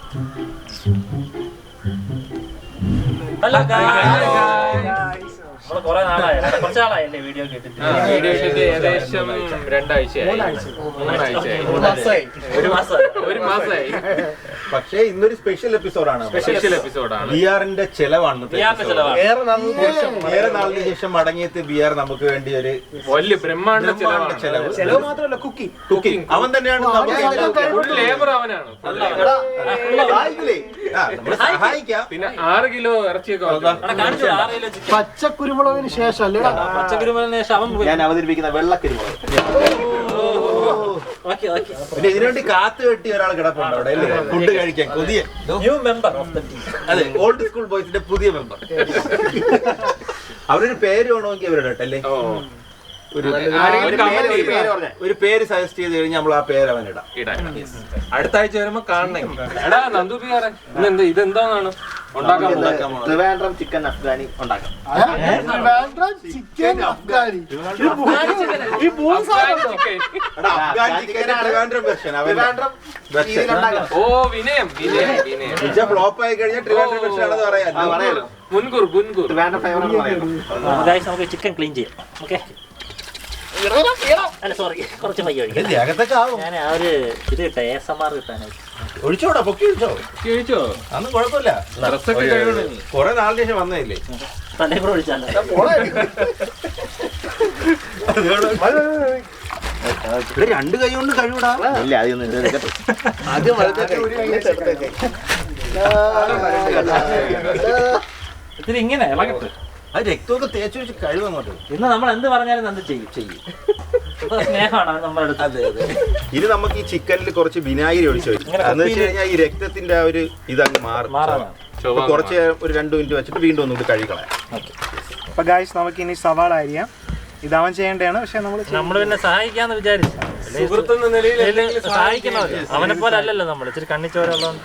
Hello നമ്മള് കുറെ നാളായി, കുറച്ച് നാളായല്ലേ വീഡിയോ കേട്ടിട്ട്. ഏകദേശം 2 ആഴ്ചയായി. ഒരു മാസമായി. പക്ഷേ ഇന്നൊരു സ്പെഷ്യൽ എപ്പിസോഡാണ്. ബിആറിന്റെ ചെലവാണ്. ഏറെ നാളിന് ശേഷം മടങ്ങിയെത്തി ബിആർ നമുക്ക് വേണ്ടി ഒരു വലിയ ബ്രഹ്മാണ്ഡ ചെലവ് മാത്രമല്ല, കുക്കിംഗ് അവൻ തന്നെയാണ്. ലേബർ അവനാണ്. സഹായിക്കാം. പിന്നെ 6 കിലോ ഇറച്ചിയൊക്കെ പച്ചക്കുരുമുളകിന് ശേഷം പച്ചക്കുരുമുളകിന് ശേഷം ഞാൻ അവതരിപ്പിക്കുന്ന വെള്ളക്കുരുമുളക്. പിന്നെ ഇതിനുവേണ്ടി കാത്തു കെട്ടി ഒരാൾ കിടപ്പുണ്ട് അവിടെ അല്ലേ, ഫുഡ് കഴിക്കാൻ കൊതിയ. New member of the team. അതെ, ഓൾഡ് സ്കൂൾ ബോയ്സിന്റെ പുതിയ മെമ്പർ. അവരൊരു പേര് വേണമെങ്കിൽ അവരിടട്ടല്ലേ, ഒരു പേര് സജസ്റ്റ് ചെയ്ത് കഴിഞ്ഞാൽ നമ്മൾ ആ പേര് അവനിടാം. അടുത്ത ആഴ്ച വരുമ്പോ കാണണമെങ്കിൽ എടാ നന്ദുപിയാറെ ഇതെന്താണെന്ന് ട്രിവാൻഡ്രം ചിക്കൻ അഫ്ഗാനി ഉണ്ടാക്കാം. ചിക്കൻ അഫ്ഗാനി ഓ വിനയം ഫ്ലോപ്പ് ആയി കഴിഞ്ഞാൽ ട്രിവാൻഡ്രം വെർഷൻ ആണെന്ന് പറയാം. മുൻകൂർ നമുക്ക് ചിക്കൻ ക്ലീൻ ചെയ്യാം. ഓക്കെ, അല്ല സോറി, കുറച്ച് പയ്യ ഞാൻ ആ ഒരു ഇത് കിട്ടാം, ASMR കിട്ടാനായിട്ട്. ഒഴിച്ചോടാ, പൊക്കി ഒഴിച്ചോ, അതൊന്നും കുഴപ്പമില്ല. കൊറേ നാളിന് ശേഷം വന്നതല്ലേ, തന്നെ കൂടെ ഒഴിച്ചാലോ. രണ്ട് കൈ കൊണ്ട് കഴിവിടാ. ഇല്ല, ഇത്തിരി ഇങ്ങനെ ഇളകട്ടെ. അത് രക്തമൊക്കെ തേച്ച് വെച്ച് കഴിവങ്ങോട്ട്. ഇന്ന് നമ്മൾ എന്ത് പറഞ്ഞാലും എന്ത് ചെയ്യും. സ്നേഹമാണ് നമ്മുടെ അടുത്ത്. അതെ അതെ. ഇനി നമുക്ക് ഈ ചിക്കനിൽ കുറച്ച് വിനാഗിരി ഒഴിച്ചു വെച്ചു എന്ന് വെച്ച് കഴിഞ്ഞാൽ ഈ രക്തത്തിന്റെ ആ ഒരു ഇതങ്ങ് മാറും. കുറച്ച് ഒരു 2 മിനിറ്റ് വെച്ചിട്ട് വീണ്ടും ഒന്നുകൂടി കഴുകിക്കളയാം. അപ്പൊ ഗായ്സ് നമുക്ക് ഇനി സവാള അരിയാം. ഇതവൻ ചെയ്യേണ്ടതാണ്, പക്ഷെ നമ്മൾ പിന്നെ സഹായിക്കാന്ന് വിചാരിച്ചു. സഹായിക്കണമല്ലോ, അവനെ പോലെ അല്ലല്ലോ നമ്മൾ. ഇച്ചിരി കണ്ണിച്ചോരുള്ളതുകൊണ്ട്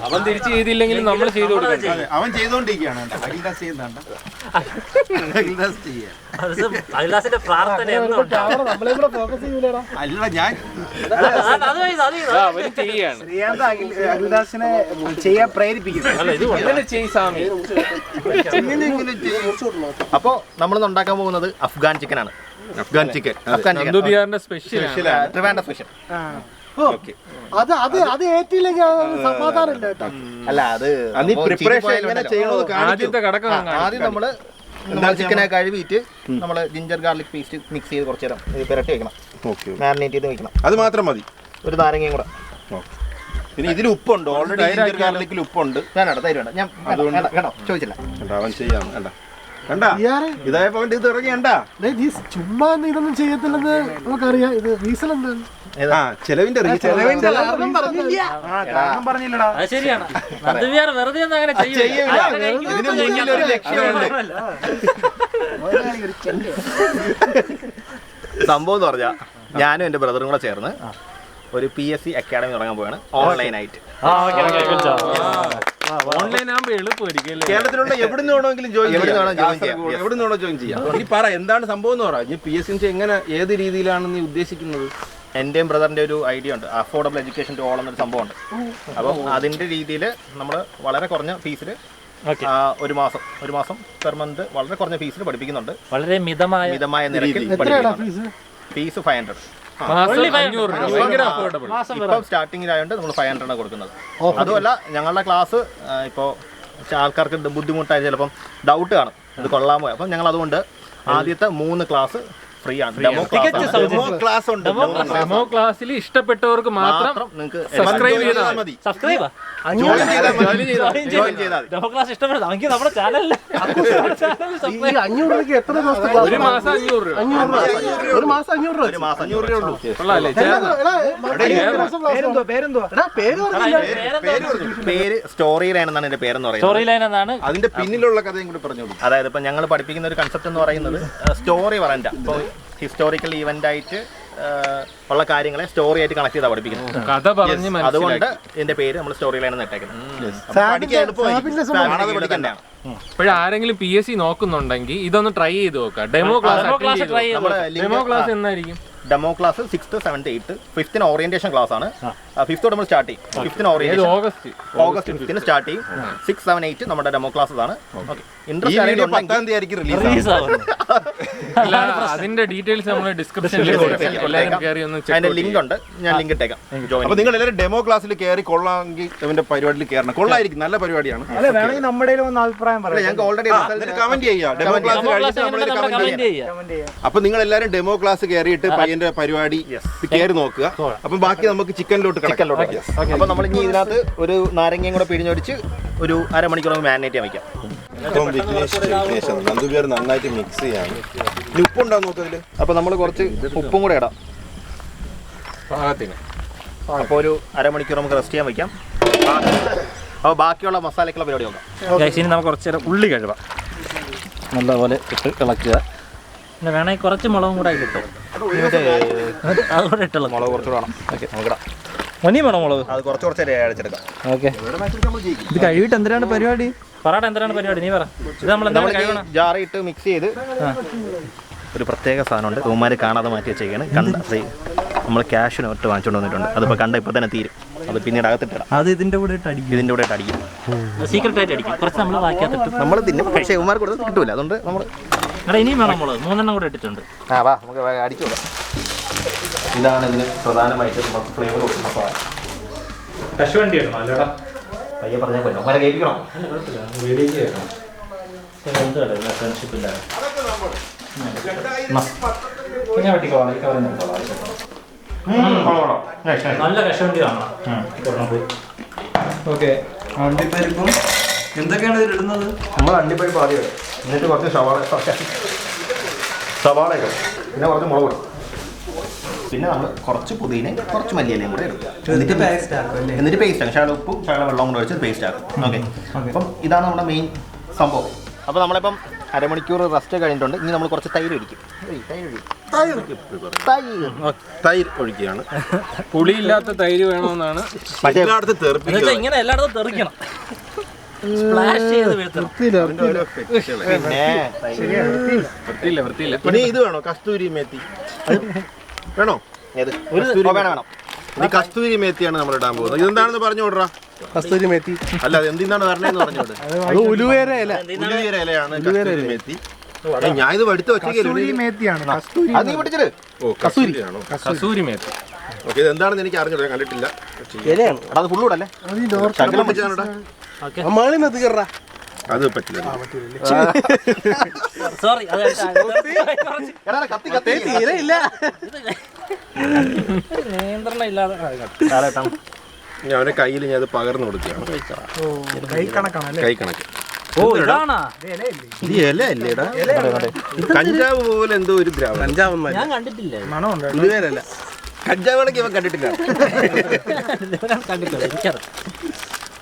അവൻ തിരിച്ചു ചെയ്തില്ലെങ്കിലും നമ്മൾ ചെയ്തു കൊടുക്കണം. അവൻ ചെയ്തോണ്ടിരിക്കുകയാണ്. അഖിൽദാസിന്റെ പ്രാർത്ഥന അല്ല, ഞാൻ അവര് ചെയ്യാണ്. അഖിൽദാസിനെ ചെയ്യാൻ പ്രേരിപ്പിക്കുന്നു. അപ്പോ നമ്മൾ ഉണ്ടാക്കാൻ പോകുന്നത് അഫ്ഗാൻ ചിക്കൻ ആണ്. Afghan chicken special. അത് ഏറ്റില്ലെങ്കിൽ സമാധാനമില്ല കേട്ടോ. അല്ല, അത് ആദ്യം നമ്മള് ചിക്കനെ കഴുകിയിട്ട് നമ്മള് ജിഞ്ചർ ഗാർലിക് പേസ്റ്റ് മിക്സ് ചെയ്ത് കുറച്ച് നേരം പുരട്ടി വെക്കണം, മാരിനേറ്റ് ചെയ്ത് വെക്കണം. അത് മാത്രം മതി. ഒരു നാരങ്ങയും കൂടെ. പിന്നെ ഇതിൽ ഉപ്പുണ്ട്, ഓൾറെഡി ജിഞ്ചർ ഗാർലിക്കിൽ ഉപ്പുണ്ട്. വേണ്ട, തൈര് വേണ്ട. ഞാൻ കേട്ടോ ചോദിച്ചില്ല. അവൻ ചെയ്യാം. കണ്ടാ ഇതായപ്പോ അവന്റെ ഇത് ഇറങ്ങിയണ്ടാ. ചുമ്മാ ഇതൊന്നും ചെയ്യത്തില്ലെന്ന് നമുക്കറിയാം. ഇത് റീസൺ എന്താണ്? ചെലവിന്റെ പറഞ്ഞില്ലടാ. അത് ശരിയാണ്. വെറുതെ ഒന്നും അങ്ങനെ സംഭവം എന്ന് പറഞ്ഞാൽ ഞാനും എന്റെ ബ്രദറും കൂടെ ചേർന്ന് ഒരു PSC അക്കാഡമി തുടങ്ങാൻ പോവാണ്, ഓൺലൈനായിട്ട്. ഓൺലൈൻ ആകുമ്പോ എളുപ്പമായിരിക്കും. കേരളത്തിലുള്ള എവിടുന്ന് വേണമെങ്കിലും ജോയിൻ ചെയ്യാം. നീ പറ, എന്താണ് സംഭവം എന്ന് പറ. നീ PSC എങ്ങനെ, ഏത് രീതിയിലാണ് നീ ഉദ്ദേശിക്കുന്നത്? എന്റെയും ബ്രദറിന്റെ ഒരു ഐഡിയ ഉണ്ട്, അഫോർഡബിൾ എഡ്യൂക്കേഷൻ ടു ഓൾ എന്നൊരു സംഭവമുണ്ട്. അപ്പം അതിന്റെ രീതിയിൽ നമ്മൾ വളരെ കുറഞ്ഞ ഫീസിൽ ഒരു മാസം പെർ മന്ത് വളരെ കുറഞ്ഞ ഫീസിൽ പഠിപ്പിക്കുന്നുണ്ട്. വളരെ മിതമായ നിരക്കിൽ ഫീസ് 500. ഇപ്പം സ്റ്റാർട്ടിങ്ങിലായതുകൊണ്ട് നമ്മൾ 500 കൊടുക്കുന്നത്. അതുമല്ല, ഞങ്ങളുടെ ക്ലാസ് ഇപ്പോൾ ആൾക്കാർക്ക് ബുദ്ധിമുട്ടായി ചിലപ്പം ഡൗട്ട് കാണും, ഇത് കൊള്ളാമോ. അപ്പം ഞങ്ങൾ അതുകൊണ്ട് ആദ്യത്തെ 3 ക്ലാസ് ഫ്രീ ആണ്. ഡെമോ ക്ലാസ് ഉണ്ട്. ഡെമോ ക്ലാസ്സിൽ ഇഷ്ടപ്പെട്ടവർക്ക് മാത്രം നിങ്ങൾക്ക് സബ്സ്ക്രൈബ് ചെയ്താൽ മതി. ഡെമോ ക്ലാസ് ഇഷ്ടപ്പെടുന്നത് നമുക്ക് നമ്മുടെ ചാനലിൽ 500 രൂപയ്ക്ക് എത്ര ദിവസത്തെ ക്ലാസ്? ഒരു മാസം 500 രൂപ. ഒരു മാസം 500 രൂപ. പേര് സ്റ്റോറി ലൈൻ എന്നാണ് എന്റെ പേരെന്ന് പറയുന്നത്. സ്റ്റോറി ലൈൻ എന്നാണ് അതിന്റെ പിന്നിലുള്ള കഥയും കൂടി പറഞ്ഞോളൂ. അതായത് ഇപ്പൊ ഞങ്ങൾ പഠിപ്പിക്കുന്ന ഒരു കൺസെപ്റ്റ് എന്ന് പറയുന്നത് സ്റ്റോറി പറയണ്ട. ഇപ്പോൾ ഹിസ്റ്റോറിക്കൽ ഈവന്റ് ആയിട്ട് ഉള്ള കാര്യങ്ങളെ സ്റ്റോറി ആയിട്ട് കണക്ട് ചെയ്താൽ പഠിപ്പിക്കുന്നത്. കഥ പറഞ്ഞ് അതുകൊണ്ട് ഇതിന്റെ പേര് നമ്മൾ സ്റ്റോറി ലൈൻ എന്ന് ഇട്ടേക്കുന്നത്. ഇപ്പോഴാരെങ്കിലും PSC നോക്കുന്നുണ്ടെങ്കിൽ ഇതൊന്ന് ട്രൈ ചെയ്ത് നോക്കാം. ഡെമോ ക്ലാസ് എന്നായിരിക്കും? Demo class 6th 7th 8th 5th orientation class ആണ്. 5th നമ്മൾ സ്റ്റാർട്ട് ചെയ്യും. 5th orientation August 5th start ചെയ്യും. 6, 7, 8 നമ്മുടെ ഡെമോ ക്ലാസ്സസ് ആണ്. ഇൻട്രസ്റ്റ് ആയിരിക്കും റിലീസ് ആവും. അതിന്റെ ഡീറ്റെയിൽസ് നമ്മൾ ഡിസ്ക്രിപ്ഷനിൽ അതിന്റെ ലിങ്ക് ഉണ്ട്, ഞാൻ ലിങ്ക് ഇട്ടേക്കാം. അപ്പോൾ നിങ്ങൾ എല്ലാവരും ഡെമോ ക്ലാസ്സിൽ കയറി കൊള്ളാമെങ്കിൽ ഇവന്റെ പരിപാടിയിൽ കയറണം. കൊള്ളായിരിക്കും, നല്ല പരിപാടിയാണ്. അല്ല വേണമെങ്കിൽ നമ്മുടെ ഒന്ന് അഭിപ്രായം പറയാം. ഞങ്ങൾക്ക് ഓൾറെഡി കമന്റ് ചെയ്യാം. ഡെമോ ക്ലാസ് കഴിഞ്ഞിട്ട് കമന്റ് ചെയ്യാം. അപ്പൊ നിങ്ങൾ എല്ലാവരും ഡെമോ ക്ലാസ് കയറിയിട്ട് പയ്യന്റെ പരിപാടി കയറി നോക്കുക. അപ്പം ബാക്കി നമുക്ക് ചിക്കനിലോട്ട് കിടക്കാം. അപ്പൊ നമ്മൾ ഇനി ഇതിനകത്ത് ഒരു നാരങ്ങയും കൂടെ പിഴിഞ്ഞൊഴിച്ച് ഒരു അരമണിക്കൂർ മാരിനേറ്റ് ചെയ്യാൻ വെക്കാം. നന്നായിട്ട് മിക്സ് ചെയ്യാം. ഉപ്പുണ്ടോ നോക്കതില്? അപ്പൊ നമ്മൾ കുറച്ച് ഉപ്പും കൂടെ ഇടാം. അപ്പോൾ ഒരു അരമണിക്കൂർ നമുക്ക് റെസ്റ്റ് ചെയ്യാൻ വെക്കാം. അപ്പോൾ ബാക്കിയുള്ള മസാലക്കുള്ള പരിപാടി നോക്കാം. ഇനി നമുക്ക് കുറച്ച് നേരം ഉള്ളി കഴുകാം. നല്ലപോലെ ഇട്ട് ഇളക്കുക. പിന്നെ വേണമെങ്കിൽ കുറച്ച് മുളകും കൂടെ ഇട്ടോ. അതുകൂടെ ഇട്ടുള്ളൂ. മുളക് കുറച്ചുകൂടെ വേണം. ഓക്കെ, നോക്കിടാം. ഒന്നി വേണം മുളക്. അത് കുറച്ച് അരച്ചെടുക്കാം. ഓക്കെ. ഇത് കഴിവിട്ട് എന്തിനാണ് പരിപാടി? പറയട്ടെ, എന്തിനാണ് പരിപാടി? നീ പറ. ഇത് നമ്മൾ ജാറിയിട്ട് മിക്സ് ചെയ്ത് ഒരു പ്രത്യേക സാധനമുണ്ട്. ഉമ്മാര് കാണാതെ മാറ്റി വെച്ചേക്കാണ്. കണ്ട നമ്മൾ ക്യാഷിന് ഒട്ട് വാങ്ങിച്ചുകൊണ്ട് വന്നിട്ടുണ്ട്. അതിപ്പോൾ കണ്ട ഇപ്പോൾ തന്നെ തീരും. അത് പിന്നീട് അകത്തിട്ടിടാം. അത് ഇതിൻ്റെ കൂടെ അടിക്കും. സീക്രട്ട് ആയിട്ട് അടിക്കും. കുറച്ച് നമ്മൾ ബാക്കിയാത്തിട്ട് നമ്മൾ തിന്നും. പക്ഷേ ഉമ്മാർക്ക് കൊടുത്ത് കിട്ടൂല. അതുകൊണ്ട് നമ്മൾ ഇനിയും വേണം മുളക്. 3 കൂടെ ഇട്ടിട്ടുണ്ട്. വാ നമുക്ക് അടിച്ചു. ഇതാണ് ഇതിന് പ്രധാനമായിട്ട് നമുക്ക് ഫ്ലേവർ കൊടുക്കുന്ന സാധനം. കശുവണ്ടി ഇടണം അല്ലേടാ? പയ്യെ പറഞ്ഞാൽ കൊല്ലം വരെ കേൾപ്പിക്കണം. ഫ്രണ്ട്ഷിപ്പില്ല. നല്ല കശുവണ്ടി കാണണം. ഓക്കെ. അണ്ടിപ്പരിപ്പും എന്തൊക്കെയാണ് ഇതിൽ ഇടുന്നത്? നമ്മൾ അണ്ടിപ്പരിപ്പ് ആദ്യം ഇടും. എന്നിട്ട് കുറച്ച് സവാള ഇടും. പിന്നെ കുറച്ച് മുളക് ഇടും. പിന്നെ നമ്മൾ കുറച്ച് പുതിനയും കുറച്ച് മല്ലിയിലയും കൂടെ ഇടും. എന്നിട്ട് പേസ്റ്റ് ആക്കും. ശകലം ഉപ്പും ശകലം വെള്ളം കൂടെ ഒഴിച്ച് പേസ്റ്റ് ആക്കും. ഓക്കെ. അപ്പം ഇതാണ് നമ്മുടെ മെയിൻ സംഭവം. അപ്പോൾ നമ്മളിപ്പം അരമണിക്കൂർ റെസ്റ്റ് കഴിഞ്ഞിട്ടുണ്ട്. ഇനി നമ്മൾ കുറച്ച് തൈര് ഒഴിക്കും. തൈര് ഒഴിക്കുകയാണ്. പുളിയില്ലാത്ത തൈര് വേണമെന്നാണ്. ഇങ്ങനെ എല്ലായിടത്തും തെറിക്കണം. വൃത്തിയില്ല. ഇനി ഇത് വേണോ? കസ്തൂരി മേത്തി വേണോ? വേണം. ഇനി കസ്തൂരി മേത്തിയാണ് നമ്മൾ ഇടാൻ പോകുന്നത്. ഇതെന്താണെന്ന് പറഞ്ഞു വിടറാ. കസ്തൂരി മേത്തി അല്ല, അത് എന്തിനാണ് പറഞ്ഞതെന്ന് പറഞ്ഞോട്. ഉലുവേര ഇല. ഉലുവേര ഇലയാണ് കസ്തൂരി മേത്തി. ഞാൻ ഇത് എടുത്ത് കസ്തൂരി മേത്തിയാണ്. കസ്തൂരിയാണോ? കസൂരി മേത്തി. ഓക്കെ, ഇതെന്താണെന്ന് എനിക്ക് അറിഞ്ഞോ, കണ്ടിട്ടില്ല. അത് ഫുള്ളൂടല്ലേ? അത് പറ്റില്ല. സോറി, നിയന്ത്രണം ഇല്ലാതെ ഞാൻ അവന്റെ കയ്യിൽ ഞാൻ അത് പകർന്നു കൊടുക്കുകയാണ്. കൈ കണക്ക്. കഞ്ചാവ് പോലെ എന്തോ ഒരു ദ്രാവകം. ഞാൻ കണ്ടിട്ടില്ല. ഇതുവരെയല്ല, കഞ്ചാവാണെങ്കിൽ ഇവൻ കണ്ടിട്ടില്ല.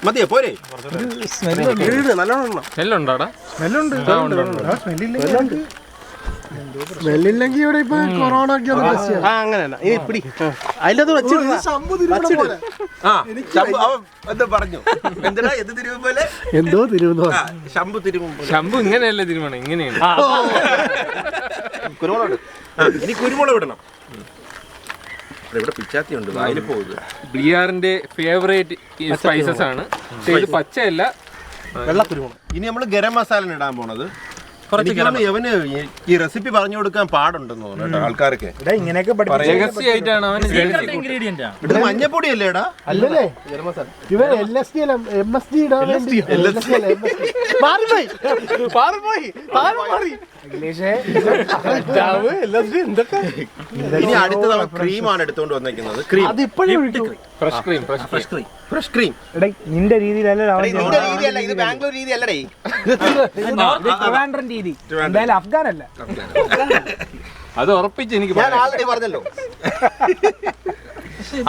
മതിയോ? പോരെ? സ്മെല്ലുണ്ടോടാ? സ്മെല്ലില്ലെങ്കിൽ ഇവിടെ ഇപ്പൊ കൊറോണ ഒക്കെ അങ്ങനെയല്ല. അതിലത് എന്തോ പറഞ്ഞു. എന്തിനാ എന്ത് തിരുവും പോലെ എന്തോ തിരുവോ ശംഭു തിരുവും. ശംഭു ഇങ്ങനെയല്ല തിരുമണം, ഇങ്ങനെയാണ്. കുരുമുളക്. ഇനി കുരുമുളക് ഇടണം. ഇവിടെ പിച്ചാത്തി ഉണ്ട്, വായിൽ പോകുക. ബിആറിന്റെ ഫേവറേറ്റ് സ്പൈസസ് ആണ്. ഇത് പച്ചയല്ല, വെള്ളക്കുരുമുളക്. ഇനി നമ്മൾ ഗരം മസാല ഇടാൻ പോണത്. അവന് ഈ റെസിപ്പി പറഞ്ഞു കൊടുക്കാൻ പാടുണ്ടെന്ന് തോന്നുന്നു ആൾക്കാർക്ക്. ഇങ്ങനെയൊക്കെ രഹസ്യമായിട്ടാണ് അവന്. ഇത് മഞ്ഞപ്പൊടി അല്ലേടാ? അല്ലല്ലേ ഇവൻ LSD ഇനി അടുത്ത തവണ ക്രീമാണ് എടുത്തോണ്ട് വന്നേക്കുന്നത്. Cream, fresh cream. നിന്റെ രീതിയിലല്ല, ഇത് ബാംഗ്ലൂർ രീതി അല്ലടേ. രീതി എന്തായാലും അഫ്ഗാനല്ല. അത് ഉറപ്പിച്ച് എനിക്ക് ഞാൻ ആൾറെഡി പറഞ്ഞല്ലോ.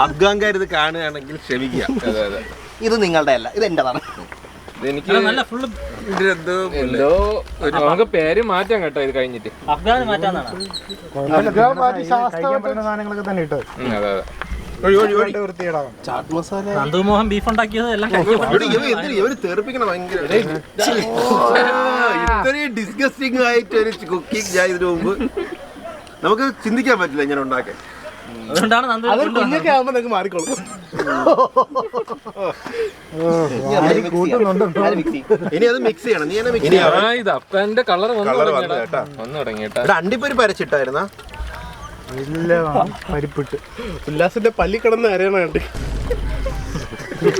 അഫ്ഗാൻകാർ ഇത് കാണുകയാണെങ്കിൽ ക്ഷമിക്കുക. ഇത് നിങ്ങളുടെ അല്ല, ഇത് എന്റേതാണ്. എനിക്ക് എന്തോ നമുക്ക് പേര് മാറ്റാൻ കേട്ടോ. ഇത് കഴിഞ്ഞിട്ട് അഫ്ഗാൻ മാറ്റാന്നാണ്. സാധനങ്ങളൊക്കെ തന്നെ ഇട്ടത്. അതെ. നന്ദുമോഹൻ ബീഫ് ഉണ്ടാക്കിയത് എല്ലാം ഇവര് തെറിപ്പിക്കണം ഭയങ്കര. ഇത്രയും ഡിസ്ഗസ്റ്റിംഗ് ആയിട്ട് ഒരു കുക്കിംഗ് ഞാൻ ഇതിനു മുമ്പ് നമുക്ക് ചിന്തിക്കാൻ പറ്റില്ല ഇങ്ങനെ ഉണ്ടാക്കാൻ. അതുകൊണ്ടാണ് കുഞ്ഞൊക്കെ ആവുമ്പോ നിങ്ങൾക്ക് മാറിക്കോളും. ഇനി അത് മിക്സ് ചെയ്യണം. നീ മിക്സ് ചെയ്യണം. ഇത് അപ്പന്റെ കളർ കളർ വന്നു കേട്ടാ. വന്നു തുടങ്ങിട്ടാ. അണ്ടിപ്പരിപ്പ് അരച്ചിട്ടായിരുന്നാ? ഇല്ല, പരിപ്പിട്ട്. ഉല്ലാസിന്റെ പല്ലി കിടന്ന് അരയണുണ്ട്.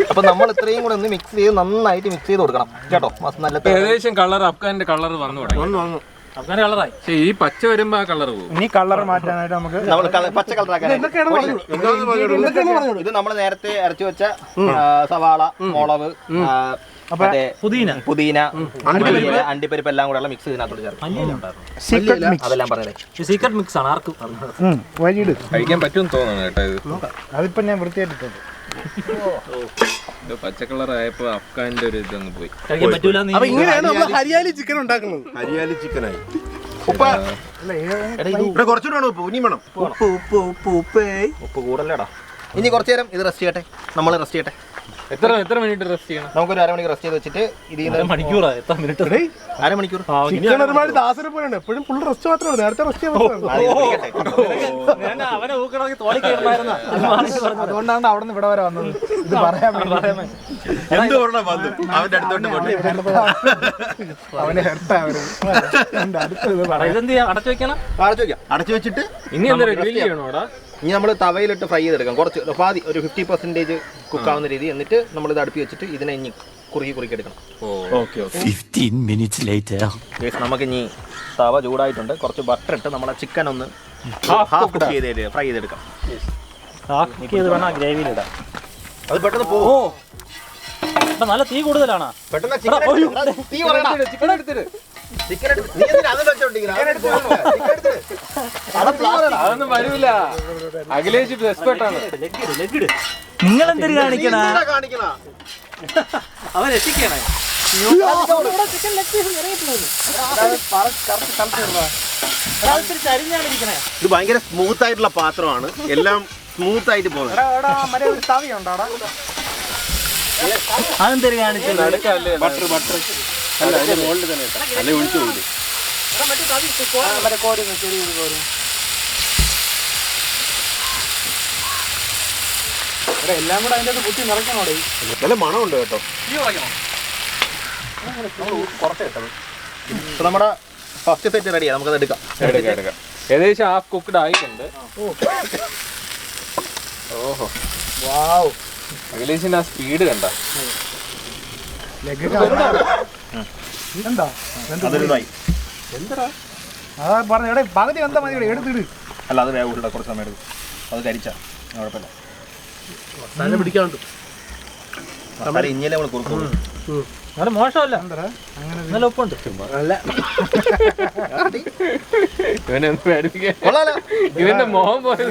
അപ്പൊ നമ്മൾ ഇത്രയും കൂടെ ഒന്ന് മിക്സ് ചെയ്ത് നന്നായിട്ട് മിക്സ് ചെയ്ത് കൊടുക്കണം കേട്ടോ. നല്ല ഏകദേശം കളർ അഫ്ഗാന്റെ കളർ വന്നു തുടങ്ങി. അഫ്ഗാൻ കളറായി. പക്ഷെ ഈ പച്ച വരുമ്പോ ആ കളർ പോകും. ഇനി കളർ മാറ്റാനായിട്ട് നമുക്ക് നമ്മൾ പച്ച കളറാക്കാൻ ഇത് നമ്മൾ നേരത്തെ അരച്ചു വെച്ച സവാള, മുളക്, പുതിന, അണ്ടിപ്പരിപ്പ് എല്ലാം കൂടെ മിക്സ് ഇതിനകത്തോട് ചേർക്കും. അതെല്ലാം പറഞ്ഞേ സീക്രട്ട് മിക്സ് ആണ്. ആർക്കും വഴിയിട് കഴിക്കാൻ പറ്റുമെന്ന് തോന്നുന്നു കേട്ടോ. ഇത് അതിപ്പോ ഞാൻ വൃത്തിയായിട്ടുണ്ട്. പച്ച കളർ ആയപ്പോ അഫ്ഗാന്റെ ഒരു ഇതൊന്ന് പോയി. കഴിക്കാൻ പറ്റൂല. ഇങ്ങനെയാണ് നമ്മൾ ഹരിയാലി ചിക്കൻ ഉണ്ടാക്കുന്നത്. ഹരിയാലി ചിക്കനായി. ഉപ്പ് കുറച്ചുകൂടെ വേണം. ഉപ്പ് ഇനി വേണം. ഉപ്പ് കൂടല്ലേടാ. ഇനി കുറച്ചു നേരം ഇത് റെസ്റ്റ് ചെയ്യട്ടെ. നമ്മൾ റെസ്റ്റ് ചെയ്യട്ടെ. എത്ര മിനിറ്റ് റെസ്റ്റ് ചെയ്യണം? നമുക്കൊരു അരമണിക്കൂർ റെസ്റ്റ് ചെയ്ത് വെച്ചിട്ട് ഇത് മണിക്കൂറാ. എത്ര മിനിറ്റ്? അരമണിക്കൂർ. ചിക്കൻ ഒരുപാട് ദാസനെ പോലെയാണ്. എപ്പോഴും ഫുൾ റെസ്റ്റ് മാത്രമാണ്. നേരത്തെ റെസ്റ്റ് അവനെ ഊക്കണമെങ്കിൽ തോളി കയറുമായിരുന്ന. അതുകൊണ്ടാണ് അവിടെ നിന്ന് ഇവിടെ വരെ വന്നത്. ഇത് പറയാൻ എന്ത് പറഞ്ഞാ വന്നു അവന്റെ അടുത്തോട്ട് പോട്ടെ. അവനെ ഹെർട്ടാവര് ഇതെന്ത് ചെയ്യാം? അടച്ചു വെക്കണം. അടച്ചു വെച്ചിട്ട് ഇനി എന്താ ഗ്രില്ല് ചെയ്യണോടാ? ഇനി നമ്മൾ തവയിലിട്ട് ഫ്രൈ ചെയ്തെടുക്കാം. കുറച്ച് പാതി ഒരു 50% കുക്കാവുന്ന രീതി. എന്നിട്ട് നമ്മളിത് അടുപ്പി വെച്ചിട്ട് ഇതിനെ ഇനി കുറുക്കി എടുക്കണം. നമുക്ക് ഇനി തവ ചൂടായിട്ടുണ്ട്. കുറച്ച് ബട്ടർ ഇട്ട് നമ്മളെ ചിക്കൻ ഒന്ന് ഹാഫ് കുക്ക് ചെയ്ത് ഫ്രൈ ചെയ്തെടുക്കാം. വേണം ഗ്രേവിയിലിടാം. അത് പെട്ടെന്ന് പോകും. നല്ല തീ കൂടുതലാണ്. പെട്ടെന്ന് അതൊന്നും വരൂല. അഖിലേഷ് എക്സ്പെർട്ടാണ്. നിങ്ങൾ എന്തൊരു കാണിക്കണ? അവൻ എത്തിക്കണേ. ഇത് ഭയങ്കര സ്മൂത്ത് ആയിട്ടുള്ള പാത്രമാണ്. എല്ലാം സ്മൂത്ത് ആയിട്ട് പോകുന്നത്. അതെന്തൊരു കാണിച്ചത്? ബട്ടർ അല്ല അതിന്റെ മുകളിൽ തന്നെ അല്ലെ ഒഴിച്ചു പോകില്ലേ? എല്ലാം കൂടെ അതിന്റെ കുത്തി നിറയ്ക്കണോടെ. നല്ല മണമുണ്ട് കേട്ടോ. നമ്മുടെ ഫസ്റ്റ് സെറ്റ് റെഡിയാ. നമുക്കത് എടുക്കാം. ഏകദേശം ഹാഫ് കുക്ക്ഡ് ആയിട്ടുണ്ട്. ഓഹോ, അഖിലേഷിന്റെ ആ സ്പീഡ് കണ്ട. എന്താ അതാ പറഞ്ഞ എവിടെ പകുതി എന്താ മതി ഇവിടെ എടുത്തിട്. അല്ല അത് വേഗം കുറച്ച് സമയം എടുക്കും. അത് കരിച്ചാ കുഴപ്പമില്ല. പിടിക്കാണ്ട് ഇഞ്ഞിലെ നമ്മൾ കൊടുക്കും. നല്ല മോശമല്ല. നല്ല ഒപ്പുണ്ട്. ഇവന്റെ മോഹം പോലെ.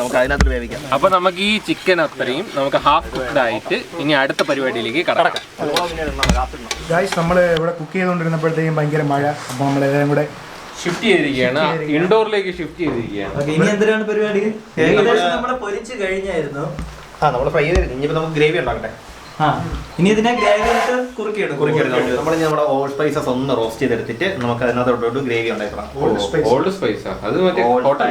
നമുക്ക് അതിനകത്ത് വേവിക്കാം. അപ്പൊ നമുക്ക് ഈ ചിക്കൻ അത്രയും നമുക്ക് ഹാഫ് കുക്ക്ഡ് ആയിട്ട് ഇനി അടുത്ത പരിപാടിയിലേക്ക് കടക്കാം. ഗൈസ് നമ്മൾ ഇവിടെ കുക്ക് ചെയ്തുകൊണ്ടിരുന്നപ്പോഴത്തേക്കും ഭയങ്കര മഴ. അപ്പൊ നമ്മളെല്ലാം കൂടെ ഷിഫ്റ്റ് ചെയ്തിരിക്കുകയാണ്. ഇൻഡോറിലേക്ക് ഷിഫ്റ്റ് ചെയ്തിരിക്കുകയാണ്. ഇനി എന്തിനാണ് പരിപാടി? ഏകദേശം നമ്മളെ പൊരിച്ച് കഴിഞ്ഞായിരുന്നു. നമ്മൾ ഫ്രൈ ചെയ്ത് ഇനിയിപ്പോ നമുക്ക് ഗ്രേവി ഉണ്ടാക്കട്ടെ. ഇനി ഇതിനെ ഗ്രേവി ഇട്ട് കുറുക്കിയെടുക്കും. നമ്മൾ നമ്മുടെ ഓൾ സ്പൈസസ് ഒന്ന് റോസ്റ്റ് ചെയ്തെടുത്തിട്ട് നമുക്ക് അതിനകത്തോട്ട് ഗ്രേവി ഉണ്ടാക്കണം. ഓൾഡ് സ്പൈസാ അത് മറ്റേ ഹോട്ടൽ.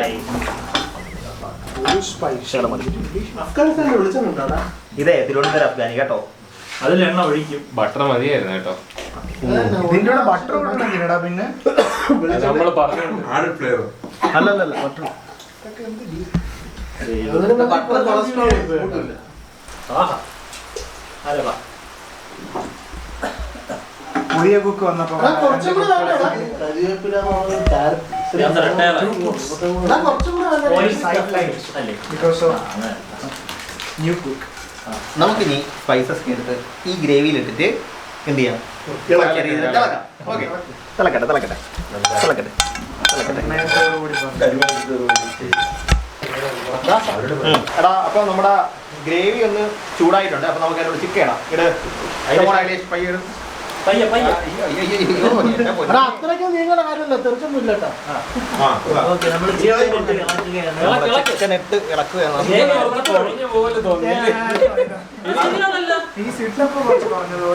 ഇതേ തിരുവനന്തപുരം അഫ്ഗാനി കേട്ടോ. അതിൽ എണ്ണ ഒഴിക്കും. ബട്ടർ മതിയായിരുന്നു കേട്ടോ. ഇതിന്റെ കൂടെ ബട്ടർ കൊടുക്കണ. പിന്നെ നമ്മള് പറഞ്ഞു അല്ലല്ല ബട്ടർ പുതിയ കുക്ക് വന്നപ്പോ നമുക്കിനി സ്പൈസസ് എടുത്ത് ഈ ഗ്രേവിയിലിട്ടിട്ട് എന്ത് ചെയ്യാം? തിളക്കട്ടെ. എടാ അപ്പൊ നമ്മുടെ ഗ്രേവി ഒന്ന് ചൂടായിട്ടുണ്ട്. അപ്പൊ നമുക്ക് അതിനോട് ചിക്കൻ ഇടാം. അത്രയ്ക്കും നീങ്ങളുടെ കാര്യമല്ല. തെറിച്ചൊന്നും ഇല്ല കേട്ടോ. ചിക്കൻ ഇട്ട് ഇളക്കുകയാണ്.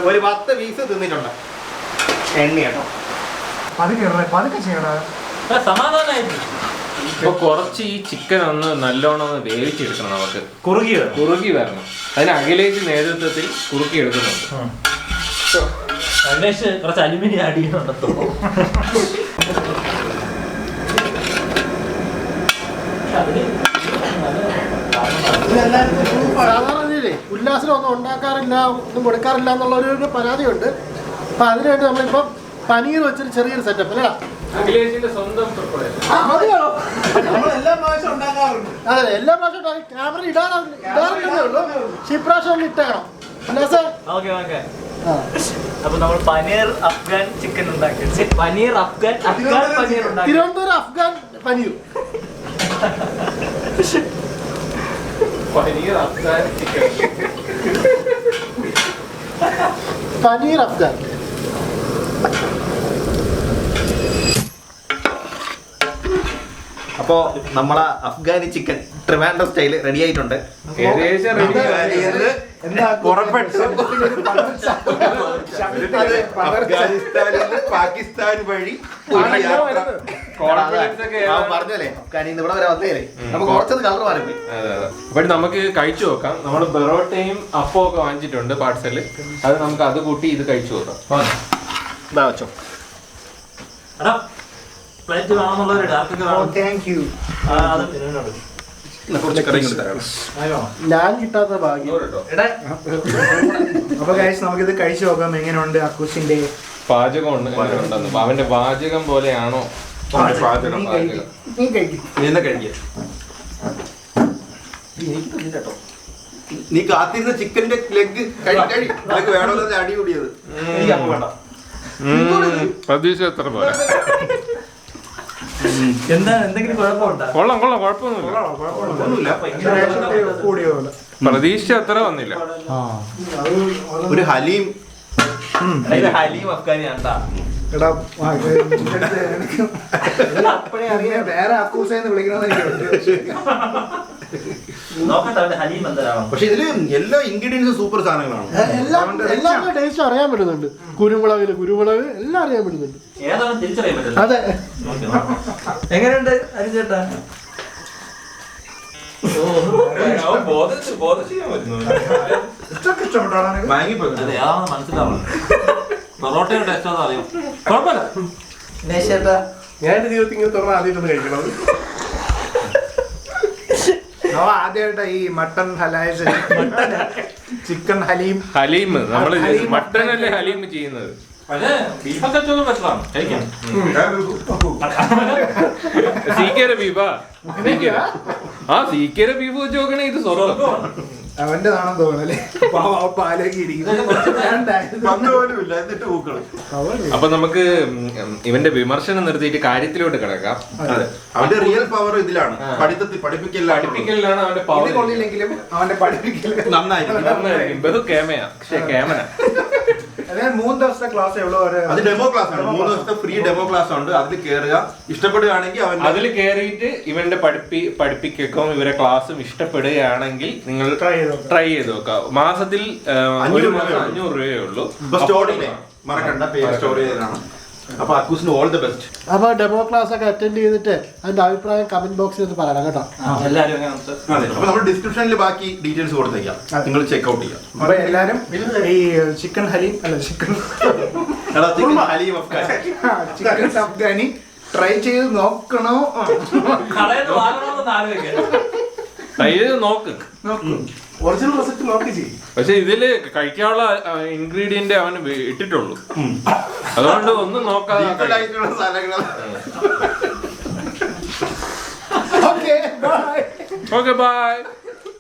ഒരു 10 പീസ് തിന്നിട്ടുണ്ട്. എണ്ണ കേട്ടോ. പതുക്കെ ചെയ്യടാ. സമാധാനമായിട്ട് ഇപ്പൊ കുറച്ച് ഈ ചിക്കൻ ഒന്ന് നല്ലോണം ഒന്ന് വേവിച്ചെടുക്കണം. നമുക്ക് കുറുകി വരണം. അതിന് അഖിലേഷ് നേതൃത്വത്തിൽ കുറുക്കി എടുക്കുന്നുണ്ട്. അന്വേഷിച്ച് കുറച്ച് അലുമിനിയം ആഡ് ചെയ്യുന്നുണ്ടോ? സാധാരണ രീതിയിൽ ഉല്ലാസനൊന്നും ഉണ്ടാക്കാറില്ല, ഒന്നും കൊടുക്കാറില്ല എന്നുള്ളൊരു പരാതിയുണ്ട്. അപ്പം അതിനുവേണ്ടി നമ്മളിപ്പം പനീർ വെച്ചൊരു ചെറിയൊരു സെറ്റപ്പ് അല്ലേ? അഖിലേഷിന്റെ സ്വന്തം മതിയാണോ? അതെ, എല്ലാ പ്രാവശ്യം ക്യാമറ ഇടാറില്ലെന്നേ ഉള്ളൂ. പക്ഷെ ഇപ്രാവശ്യം ഒന്ന് ഇട്ടേക്കണം. ഉല്ലാസേ അപ്പൊ നമ്മൾ പനീർ അഫ്ഗാൻ ചിക്കൻ ഉണ്ടാക്കി. പനീർ അഫ്ഗാൻ പനീർ ഉണ്ടാക്കി. തിരുവനന്തപുരം അഫ്ഗാൻ പനീർ. പനീർ അഫ്ഗാൻ. അപ്പോ നമ്മളെ Afghani chicken Trivandrum style ready ആയിട്ടുണ്ട്. ഏകദേശം റെഡി. അഫ്ഗാനിസ്ഥാനിൽ പാകിസ്ഥാൻ വഴി പറഞ്ഞല്ലേ അഫ്ഗാനിന്ന് ഇവിടെ വരെ വന്നേലേ നമുക്ക് കുറച്ചത് കളർ മാറി. അപ്പൊ നമുക്ക് കഴിച്ചു നോക്കാം. നമ്മൾ ബെറോട്ടയും അപ്പവും ഒക്കെ വാങ്ങിച്ചിട്ടുണ്ട് പാർസല്. അത് നമുക്ക് അത് കൂട്ടി ഇത് കഴിച്ചു നോക്കാം. വെച്ചോ. പ്ലേറ്റ് വേണമെന്നുള്ളൊരു ഡാർക്കൊക്കെ വേണം. Thank you. കുറച്ച് കറി ഇങ്ങോട്ട് തരാം. ഞാൻ കിട്ടാത്ത ഭാഗ്യം. അപ്പൊ ഗൈസ് നമുക്കിത് കഴിച്ചു നോക്കാം എങ്ങനെയുണ്ട് അക്കൂസിന്റെ പാചകം ഉണ്ടെന്ന്. അവന്റെ പാചകം പോലെയാണോ? നീ കഴിക്കും. നീ കാത്തിരുന്ന ചിക്കന്റെ ലെഗ് കഴി നിനക്ക് വേണമെന്ന് അടി കൂടിയത്. പ്രതീക്ഷ എത്ര പോലെ. എന്താ എന്തെങ്കിലും കുഴപ്പമുണ്ടോ? കൊള്ളാം കുഴപ്പമൊന്നുമില്ല. പ്രതീക്ഷ അത്ര വന്നില്ല. ഒരു ഹലീം ഹലീം അഫ്ഗാനി ആണ്ടാ. എടാ അപ്പഴേ അറിയാം വേറെ അക്കൂസെന്ന് വിളിക്കണമെന്ന് എനിക്ക്. നോക്കട്ടെ അവന്റെ ഹലീം എന്തരാണോ. പക്ഷെ ഇതില് എല്ലാ ഇൻഗ്രീഡിയൻസും സൂപ്പർ സാധനങ്ങളാണ്. എല്ലാവരുടെ ടേസ്റ്റ് അറിയാൻ പറ്റുന്നുണ്ട്. കുരുമുളക് എല്ലാം അറിയാൻ പറ്റുന്നുണ്ട്. ഏതാണ് തിരിച്ചറിയാൻ പറ്റില്ല. അതെ. എങ്ങനെയുണ്ട് അരിച്ചേട്ടാ? അതെ ഏതാണെന്ന് മനസ്സിലാവണം. പൊറോട്ടയുടെ ടേസ്റ്റ് അത് അറിയാം. കുഴപ്പമില്ല. ഞാൻ എന്റെ ജീവിതത്തിൽ ഇങ്ങനെ തുറന്ന് ആദ്യമായിട്ടൊന്ന് കഴിക്കണം. ആദ്യമായിട്ട് ഈ മട്ടൺ ഹലായ ചിക്കൻ ഹലീം നമ്മള് മട്ടനല്ലേ ഹലീം ചെയ്യുന്നത്. ബീഫൊക്കെ ചോദിക്കാൻ പറ്റണം കഴിക്കാം. സീക്കേരെ ബീഫാ. സീക്കേരെ ബീഫ് വെച്ച് നോക്കണേ ഇത് സ്വർഗ്ഗം. അവന്റെ നാണം തോന്നല്ലേ? പാലേക്ക് അപ്പൊ നമുക്ക് ഇവന്റെ വിമർശനം നിർത്തിയിട്ട് കാര്യത്തിലോട്ട് കിടക്കാം. അവന്റെ റിയൽ പവർ ഇതിലാണ്. പഠിപ്പിക്കലാണ് അവന്റെ പവർ. കൊള്ളില്ലെങ്കിലും അവന്റെ പഠിപ്പിക്കൽ നന്നായിരിക്കും. ബഹുക്കേമയാ. പക്ഷേ കേമന. അതായത് 3 ദിവസത്തെ ക്ലാസ് എவ்வளோ അത് ഡെമോ ക്ലാസ് ആണ്. 3 ദിവസത്തെ ഫ്രീ ഡെമോ ക്ലാസ് ഉണ്ട്. അതിൽ കയറുക. ഇഷ്ടപ്പെടുകയാണെങ്കിൽ അതിൽ കയറിയിട്ട് ഇവന്റെ പഠിപ്പിക്കും ഇവരെ ക്ലാസ്സും ഇഷ്ടപ്പെടുകയാണെങ്കിൽ നിങ്ങൾ ട്രൈ ചെയ്ത് നോക്കാം. മാസത്തിൽ 500 രൂപയേ ഉള്ളൂ. മറക്കണ്ട, പേര് സ്റ്റോർ ചെയ്തതാണ്. അപ്പൊ അക്കൂസിന് ഓൾ ദി ബെസ്റ്റ്. അപ്പൊ ഡെമോ ക്ലാസ് ഒക്കെ അറ്റൻഡ് ചെയ്തിട്ട് അതിന്റെ അഭിപ്രായം കമന്റ് ബോക്സിൽ ഒന്ന് പറയണം കേട്ടോ. എല്ലാവരും അപ്പൊ നമ്മൾ ഡിസ്ക്രിപ്ഷനിൽ ബാക്കി ഡീറ്റെയിൽസ് കൊടുത്തേക്കാം. നിങ്ങൾ ചെക്ക് ഔട്ട് ചെയ്യാം. അപ്പൊ എല്ലാരും ഈ ചിക്കൻ ഹലീം അല്ല ചിക്കൻ അഫ്ഗാനി ട്രൈ ചെയ്ത് നോക്കണോ? ട്രൈ ചെയ്ത് നോക്ക്. ഒറിജിനൽ റെസിപ്പി നോക്കി ചെയ്യും. പക്ഷെ ഇതില് കഴിക്കാനുള്ള ഇൻഗ്രീഡിയന്റ് അവന് ഇട്ടിട്ടുള്ളൂ. അതുകൊണ്ട് ഒന്നും നോക്കാതെ സാധനങ്ങൾ. Okay bye. Okay bye.